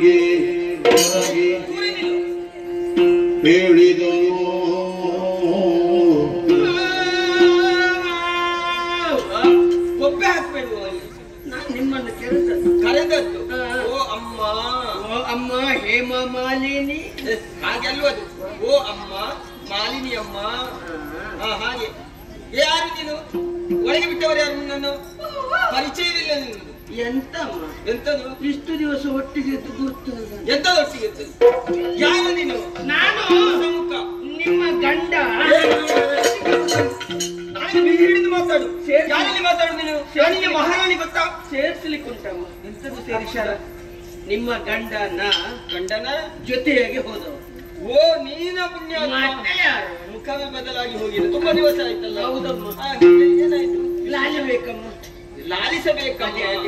ಒಳಗೆ ಹೇಳಿದೋ ಒಬ್ಬೆ ಹಾಕ್ಬೇಡುವ ನಾನು ನಿಮ್ಮನ್ನು ಕರೆದದ್ದು ಓ ಅಮ್ಮ ಓ ಅಮ್ಮ ಹೇಮ ಮಾಲಿನಿ ಹಾಗೆಲ್ವ ಅದು ಓ ಅಮ್ಮ ಮಾಲಿನಿ ಅಮ್ಮ ಹಾಗೆ ಯಾರು ನೀನು ಒಳಗೆ ಬಿಟ್ಟವರು ಯಾರು ನಿನ್ನನ್ನು ಪರಿಚಯವಿಲ್ಲ ನಿನ್ನದು ಎಂತಮ್ಮ ಎಂತದು ಇಷ್ಟು ದಿವಸ ಒಟ್ಟಿಗೆ ಗುರ್ತು ಎಂತದ ಒಟ್ಟಿಗೆ ಯಾರು ನೀನು ನಾನು ಪ್ರಮುಖ ನಿಮ್ಮ ಗಂಡ ಹಿಡಿದು ಮಾತಾಡು ಯಾರಲ್ಲಿ ಮಾತಾಡು ನೀನು ಶಾಲೆಗೆ ಮಹಾರಾಣಿ ಗೊತ್ತಾ ಸೇರಿಸಲಿಕ್ಕೆ ಉಂಟಮ್ಮ ಎಂತದ್ದು ಸೇರಿಸಾರ ನಿಮ್ಮ ಗಂಡನ ಜೊತೆಯಾಗಿ ಹೋದವು ಓ ನೀನ ಪುಣ್ಯ ಮುಖವೇ ಬದಲಾಗಿ ಹೋಗಿದೆ ತುಂಬಾ ದಿವಸ ಆಯ್ತಲ್ಲ ಹೌದಮ್ಮ ಏನಾಯ್ತು ಲಾಲಿಸಬೇಕಮ್ಮ ಲಾಲಿಸಬೇಕಮ್ಮ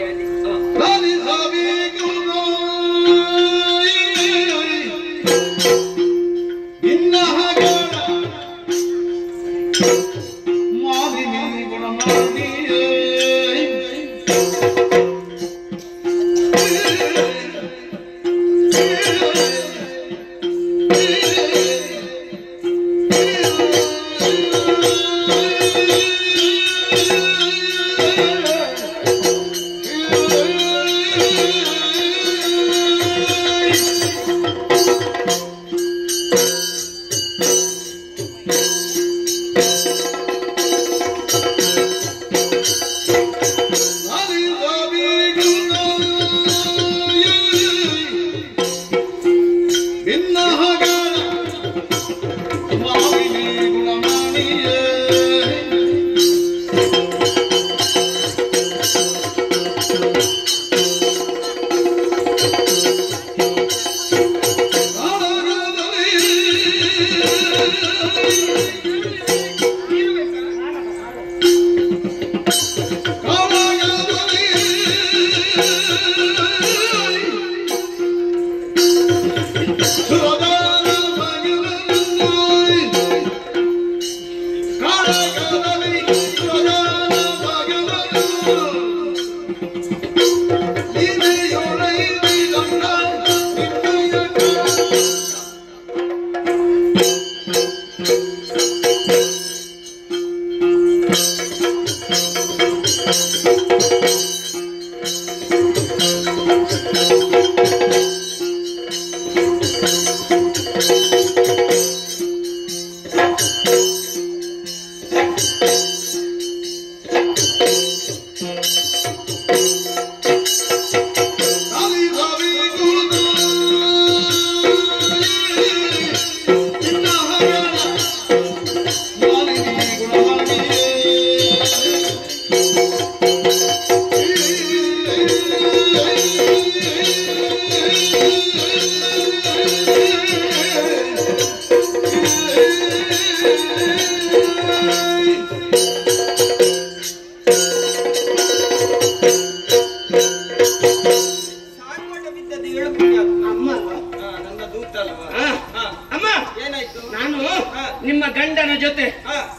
ನಿಮ್ಮ ಗಂಡನ ಜೊತೆ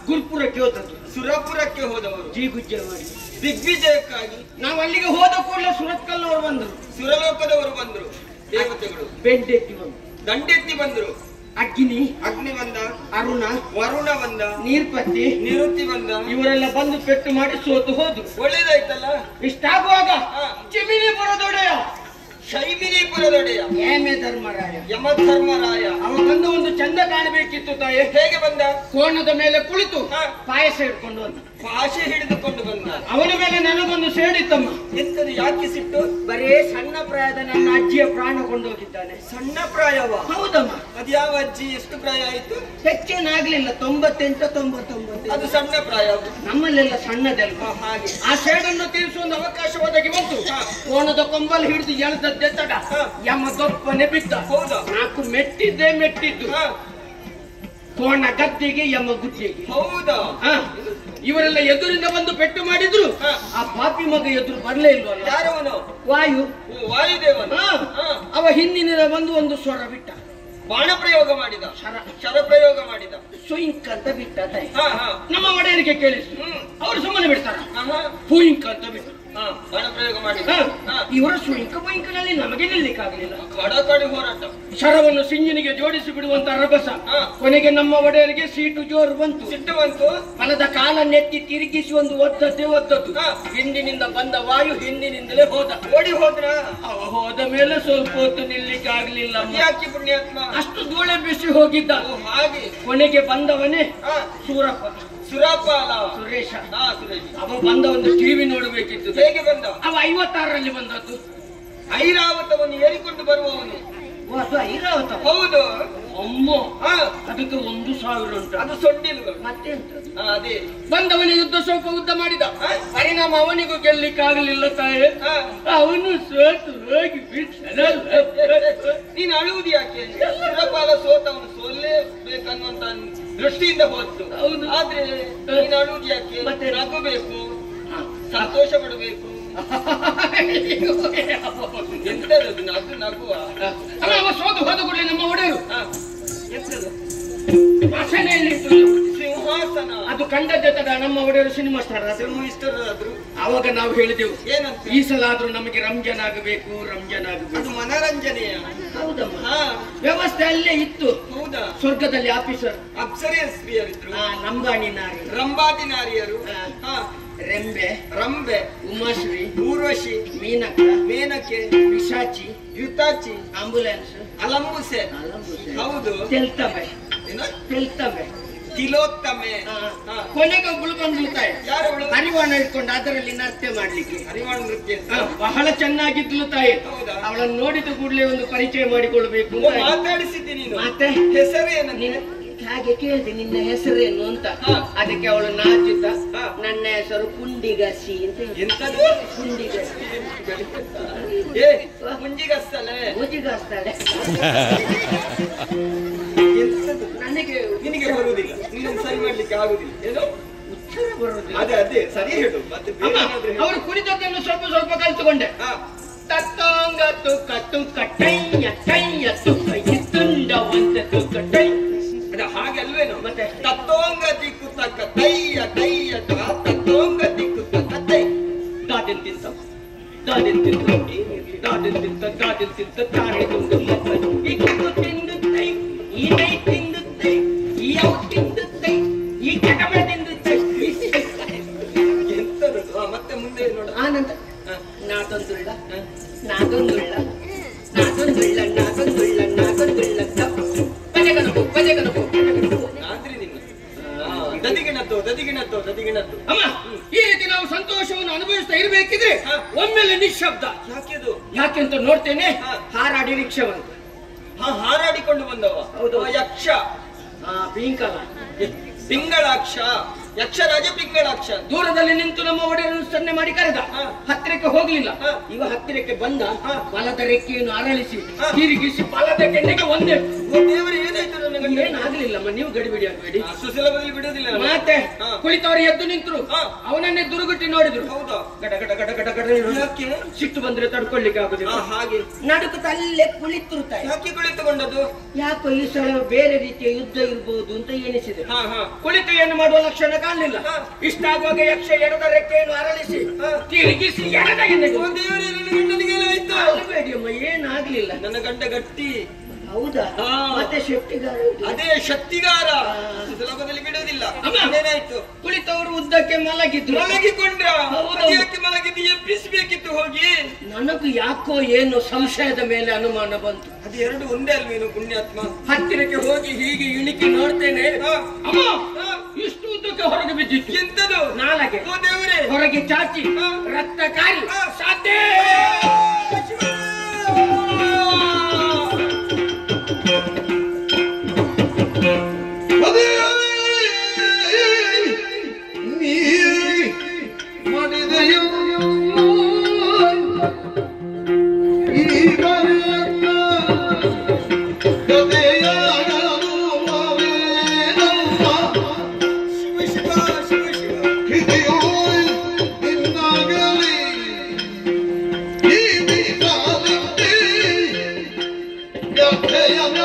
ಗುರುಪುರಕ್ಕೆ ಹೋದದ್ದು ಸುರಪುರಕ್ಕೆ ಹೋದವರು ಜಿಗುಜ್ಜೆ ಮಾಡಿ ದಿಗ್ವಿಜಯಕ್ಕಾಗಿ ನಾವು ಅಲ್ಲಿಗೆ ಹೋದ ಕೂಡಲೇ ಸುರತ್ಕಲ್ನವರು ಬಂದರು ಸುರಲೋಕದವರು ಬಂದರು ದೇವತೆಗಳು ಬೆಂಡೆತ್ತಿ ಬಂದರು ದಂಡೆತ್ತಿ ಬಂದರು ಅಗ್ನಿ ಬಂದ ಅರುಣ ವರುಣ ಬಂದ ನೀರ್ಪತಿ ನಿರುತ್ತಿ ಬಂದ ಇವರೆಲ್ಲ ಬಂದು ಪೆಟ್ಟು ಮಾಡಿ ಸೋತು ಹೋದ್ರು ಒಳ್ಳೇದಾಯ್ತಲ್ಲ ಇಷ್ಟಾಗುವಾಗ ಚಿಮಿನಿಪುರದೊಡೆಯ ಶೈಮಿನಿಪುರದೊಡೆಯ ಯಮಧರ್ಮರಾಯ ಅವ ಬಂದು ಒಂದು ಚಂದ ಕಾಣಬೇಕಿತ್ತು ತಾಯಿ ಹೇಗೆ ಬಂದ ಕೋಣದ ಮೇಲೆ ಕುಳಿತು ಪಾಯಸ ಹಿಡ್ಕೊಂಡು ಬಂದ ಪಾಯಸ ಹಿಡಿದುಕೊಂಡು ಬಂದ ಅವನ ಮೇಲೆ ನನಗೊಂದು ಸೇಡಿತ್ತಮ್ಮ ಎಂತದು ಯಾಕೆ ಸಿಟ್ಟು ಬರೇ ಸಣ್ಣ ಪ್ರಾಯದ ನನ್ನ ಅಜ್ಜಿಯ ಪ್ರಾಣ ಕೊಂಡೋಗಿದ್ದಾನೆ ಸಣ್ಣ ಪ್ರಾಯವ ಹೌದಮ್ಮ ಅದ್ಯಾವ ಅಜ್ಜಿ ಎಷ್ಟು ಪ್ರಾಯ ಆಯ್ತು ಹೆಚ್ಚೇನಾಗ್ಲಿಲ್ಲ 98 99 ಅದು ಸಣ್ಣ ಪ್ರಾಯ ನಮ್ಮಲ್ಲೆಲ್ಲ ಸಣ್ಣದಲ್ವಾ ಹಾಗೆ ಆ ಸೇಡನ್ನು ತೀರಿಸುವ ಒಂದು ಅವಕಾಶ ಒದಗಿ ಬಂತು ಕೋಣದ ಕೊಂಬಲ್ ಹಿಡಿದು ಎಳ್ದದ್ದೆ ತಡ ಯಮ ದೊಪ್ಪನೆ ಬಿದ್ದ ಹೌದಾ ನಾಲ್ಕು ಮೆಟ್ಟಿದ್ದು ಕೋಣ ಗದ್ದಿಗೆ ಯಮ ಗುಡ್ಡೆಗೆ ಹೌದಾ ಇವರೆಲ್ಲ ಎದುರಿಂದ ಬಂದು ಪೆಟ್ಟು ಮಾಡಿದ್ರು ಆ ಪಾಪಿ ಮಗ ಎದುರು ಬರ್ಲೇ ಇಲ್ವಲ್ಲ ಯಾರವನು ವಾಯುದೇವನು ಅವ ಹಿಂದಿನ ಬಂದು ಒಂದು ಸ್ವರ ಬಿಟ್ಟ ಬಾಣ ಪ್ರಯೋಗ ಮಾಡಿದ ಶರ ಪ್ರಯೋಗ ಮಾಡಿದ ಸುಯಿಂಕ್ ಅಂತ ಬಿಟ್ಟ ನಮ್ಮ ಒಡೆಯರಿಗೆ ಕೇಳಿಸಿ ಅವರು ಸುಮ್ಮನೆ ಬಿಡ್ತಾರ ಪೂಯಿಂಕ್ ಅಂತ ಬಿಟ್ಟು ಬಾಣ ಪ್ರಯೋಗ ಮಾಡಿ ಇವರ ಶುಂಕನಲ್ಲಿ ನಮಗೆ ನಿಲ್ಲಿಕ್ಕಾಗಲಿಲ್ಲ. ಕಡಕಡಿ ಹೋರಾಟ. ಶರವನ್ನು ಸಿಂಜಿನಿಗೆ ಜೋಡಿಸಿ ಬಿಡುವಂತ ರಭಸ. ಕೊನೆಗೆ ನಮ್ಮ ಒಡೆಯರಿಗೆ ಸೀಟು ಜೋರು ಬಂತು, ಸಿಟ್ಟು ಬಂತು. ಮನದ ಕಾಲನ್ನೆತ್ತಿ ತಿರುಗಿಸಿ ಒಂದು ಒದ್ದದ್ದು. ಹಿಂದಿನಿಂದ ಬಂದ ವಾಯು ಹಿಂದಿನಿಂದಲೇ ಓಡಿ ಹೋದ್ರ. ಅವ ಹೋದ ಮೇಲೆ ಸ್ವಲ್ಪ ಹೊತ್ತು ನಿಲ್ಲಿಕ್ಕಾಗಲಿಲ್ಲ. ಯಾಕೆ ಪುಣ್ಯಾತ್ಮ? ಅಷ್ಟು ಧೂಳೆ ಬಿಸಿ ಹೋಗಿದ್ದ. ಹಾಗೆ ಕೊನೆಗೆ ಬಂದವನೇ ಸುರಪ್ಪ ಅಲ್ಲ ಸುರೇಶ. ಅವ ಬಂದ ಒಂದು ಟಿವಿ ನೋಡಬೇಕಿತ್ತು. ಹೇಗೆ ಬಂದ? ಅವ 56ರಲ್ಲಿ ಬಂದದ್ದು. ಐರಾವತವನ್ನು ಏರಿಕೊಂಡು ಬರುವವನು. ಅದು ಐರಾವತ? ಹೌದು. ಅಮ್ಮ, ಅದಕ್ಕೆ 1000 ಉಂಟು. ಅದು ಸೊಡ್ಡಿಲ್ಗಳು ಮತ್ತೆ ಅದೇ. ಬಂದವನ ಯುದ್ಧ ಸ್ವಲ್ಪ ಉದ್ದ ಮಾಡಿದ. ಪರಿಣಾಮ ಅವನಿಗೂ ಗೆಲ್ಲಿಕ್ಕಾಗಲಿಲ್ಲ ತಾಯಿ. ಅವನು ಸೋತು ಹೋಗಿ ನೀನು ಅಳುವುದು ಯಾಕೆ? ಸುರಪಾಲ ಸೋತವನು ಸೋಲ್ಲೇಬೇಕನ್ನುವಂತ ದೃಷ್ಟಿಯಿಂದ ಹೋದ್ದು. ಆದ್ರೆ ನೀನು ಅಳುವುದು ಯಾಕೆ? ಮತ್ತೆ ನಗಬೇಕು, ಸಂತೋಷ ಪಡಬೇಕು. ಎಂತದ್ದು ನಗುವ? ಅವ ಸೋತು ಹೋದ ಕೂಡಲೇ ನಮ್ಮ ಒಡೆಯರು ಸಿಂಹಾಸನ ಅದು ಕಂಡದ್ದೆ ತಡ. ನಮ್ಮ ಒಡೆಯರು ಸಿನಿಮಾ ಸ್ಟಾರ್ ಆದ್ರು. ಅವಾಗ ನಾವು ಹೇಳಿದೆವು, ಏನಂತ? ಈ ಸಲ ಆದ್ರೂ ನಮಗೆ ರಂಜಾನ್ ಆಗಬೇಕು. ಅದು ಮನರಂಜನೆಯ. ಹೌದಮ್ಮ, ವ್ಯವಸ್ಥೆ ಅಲ್ಲೇ ಇತ್ತು. ಹೌದಾ? ಸ್ವರ್ಗದಲ್ಲಿ ಆಫೀಸರ್ ಅಪ್ಸರಿಯರಿದ್ರು. ರಂಬಾದಿ ನಾರಿಯರು. ರಂಬೆ, ಉಮಾಶ್ರೀ, ಊರ್ವಶಿ, ಮೇನಕೆ, ಪಿಶಾಚಿ, ಯುತಾಚಿ, ಆಂಬುಲೆನ್ಸ್, ಅಲಂಬುಸೆ. ಹೌದು. ತಿಲೋತ್ತಮೆ. ಕೊನೆಗೆ ಒಬ್ಬಳು ಬಂದ್ಲುತ್ತಾಳೆ. ಯಾರು? ಹರಿವಾಣ ಇಟ್ಕೊಂಡು ಅದರಲ್ಲಿ ನೃತ್ಯ ಮಾಡ್ಲಿಕ್ಕೆ. ಹರಿವಾಣ ನೃತ್ಯ ಬಹಳ ಚೆನ್ನಾಗಿದ್ಲು ತಾಯಿ. ಅವಳನ್ನು ನೋಡಿದ ಕೂಡಲೇ ಒಂದು ಪರಿಚಯ ಮಾಡಿಕೊಳ್ಬೇಕು. ಮಾತಾಡಿಸಿದ್ದೀನಿ. ಮತ್ತೆ ಹೆಸರೇನು? ಹಾಗೆ ಕೇಳಿದೆ, ನಿನ್ನ ಹೆಸರೇನು ಅಂತ. ಅದಕ್ಕೆ ಅವಳು ನಾಚುತ್ತ, ನನ್ನ ಹೆಸರು ಪುಂಡಿಗಸಿ ಅಂತ. ಎಂತದು ಪುಂಡಿಗಸಿ? ಮುಂಜಿಗಸ್ತಾಳೆ. ನನಗೆ ನಿನಗೆ ಬರುವುದಿಲ್ಲ, ನೀನು ಸರಿ ಮಾಡ್ಲಿಕ್ಕೆ ಆಗುದಿಲ್ಲ. ಏನೋ ಉತ್ತರ ಬರುವುದಿಲ್ಲ. ಅದೇ ಸರಿ ಹೇಳು. ಮತ್ತೆ ಅವರು ಕುಣಿದದ್ದನ್ನು ಸ್ವಲ್ಪ ಕಲಿತುಕೊಂಡೆ. ತತ್ತೋಂಗತ್ತು ಕತ್ತು ಕಟ್ಟಯ್ಯ ಕೈಯತ್ತು ಕೈ ತುಂಡವಂತದ್ದು ಕಟ್ಟೈ. ಹಾಗೆ ಅಲ್ವೇನು? ಮತ್ತೆ ತತ್ತೋಂಗ ದಿಕ್ಕು ತಕ್ಕ ತೈಯ ತೈಯ ತತ್ತೋಂಗ ದಿಕ್ಕು ತಕ್ಕ ತೈ. ದಾದೆಂತಿಂತ ತಾಳೆ ತುಂಡು ಮಕ್ಕಳು ಈ ಕುಕ್ಕು ತಿಂದುತ್ತೈ, ಈ ನೈ ತಿಂದುತ್ತೈ, ಈ ಅವು ತಿಂದುತ್ತೈ, ಈ ಕಟಮ ತಿಂದುತ್ತೈ. ಎಂತದು? ಮತ್ತೆ ಮುಂದೆ ನೋಡ. ಆನಂತರ ನಾದೊಂದುಳ್ಳ ದದಿಗಿಣದ್ದು. ಅಮ್ಮ, ಈ ರೀತಿ ನಾವು ಸಂತೋಷವನ್ನು ಅನುಭವಿಸ್ತಾ ಇರಬೇಕಿದ್ರೆ ಒಮ್ಮೆಲೆ ನಿಶ್ಶಬ್ದ. ಯಾಕೆಂತ ನೋಡ್ತೇನೆ. ಹಾರಾಡಿ ರಿಕ್ಷಾವಂತ. ಹಾರಾಡಿಕೊಂಡು ಬಂದವ. ಹೌದು. ಯಕ್ಷ ಪಿಂಗಳಾಕ್ಷ. ಯಕ್ಷರಾಜ ಪಿಂಗಳಾಕ್ಷ ದೂರದಲ್ಲಿ ನಿಂತು ನಮ್ಮ ಒಡೆಯರನ್ನು ಸನ್ನೆ ಮಾಡಿ ಕರೆದ. ಹತ್ತಿರಕ್ಕೆ ಹೋಗ್ಲಿಲ್ಲ. ಇವ ಹತ್ತಿರಕ್ಕೆ ಬಂದ. ಬಲದ ರೆಕ್ಕೆಯನ್ನು ಅರಳಿಸಿ ತಿರುಗಿಸಿ ಬಲದ ಕೆನ್ನೆಗೆ ಒಂದೇ. ದೇವರು ಏನಾಯ್ತು? ನನಗೆ ಏನಾಗ್ಲಿಲ್ಲಮ್ಮ, ನೀವು ಗಡಿಬಿಡಿ ಆಗಬೇಡಿ. ಸುಲಭದಲ್ಲಿ ಬಿಡುವುದಿಲ್ಲ. ಮತ್ತೆ ಕುಳಿತವರು ಎದ್ದು ನಿಂತರು. ಅವನನ್ನೇ ದುರುಗುಟ್ಟಿ ನೋಡಿದ್ರು. ಹೌದಾ? ಗಡ ಗಡ ಗಡ ಗಡ ಗಡ. ಯಾಕೆ? ಸಿಟ್ಟು ಬಂದ್ರೆ ತಡ್ಕೊಳ್ಳಿಕ್ಕೆ ಆಗುದಿಲ್ಲ. ಹಾಗೆ ನಡುಕುತ್ತ ಅಲ್ಲೇ ಕುಳಿತಿರುತ್ತಾರೆ. ಯಾಕೆ ಕುಳಿತುಕೊಂಡದ್ದು? ಯಾಕೋ ಈ ಸಲ ಬೇರೆ ರೀತಿಯ ಯುದ್ಧ ಇರಬಹುದು ಅಂತ ಎನಿಸಿದೆ. ಕುಳಿತು ಏನು ಮಾಡುವ ಲಕ್ಷಣ ಕಾಣಲಿಲ್ಲ. ಇಷ್ಟಾಗುವಾಗ ಯಕ್ಷ ಎಡದ ರೆಕ್ಕೆಯನ್ನು ಅರಳಿಸಿ ತಿರುಗಿಸಿ ಎಡದ ಎಣ್ಣೆಗೆ. ಅಲ್ಲಬೇಡಿಯಮ್ಮ, ಏನಾಗ್ಲಿಲ್ಲ. ನನ್ನ ಗಂಡ ಗಟ್ಟಿ. ಹೌದಾ? ಮತ್ತೆ ಶಕ್ತಿಗಾರ. ಅದೇ ಶಕ್ತಿಗಾರ, ಸುಲಭದಲ್ಲಿ ಬಿಡುವುದಿಲ್ಲ. ಏನಾಯ್ತು? ಕುಳಿತವರು ಉದ್ದಕ್ಕೆ ಮಲಗಿಕೊಂಡ್ರ. ಯಾಕೆ ಮಲಗಿದ್ದು? ಎಬ್ಬಿಸಬೇಕಿತ್ತು ಹೋಗಿ. ನನಗೂ ಯಾಕೋ ಏನು ಸಂಶಯದ ಮೇಲೆ ಅನುಮಾನ ಬಂತು. ಅದು ಎರಡು ಒಂದೇ ಅಲ್ವೇನು ಪುಣ್ಯಾತ್ಮ? ಹತ್ತಿರಕ್ಕೆ ಹೋಗಿ ಹೀಗೆ ಇಣಿಕಿ ನೋಡ್ತೇನೆ. ಅಮ್ಮ, ಇಷ್ಟು ಉದ್ದಕ್ಕೆ ಹೊರಗೆ ಬಿದ್ದಿತ್ತು. ಎಂತದು? ನಾಲಗೆ. ದೇವರೇ! ಹೊರಗೆ ಚಾಚಿ ರಕ್ತಕಾರಿ ಸಾಧ್ಯ. Hey,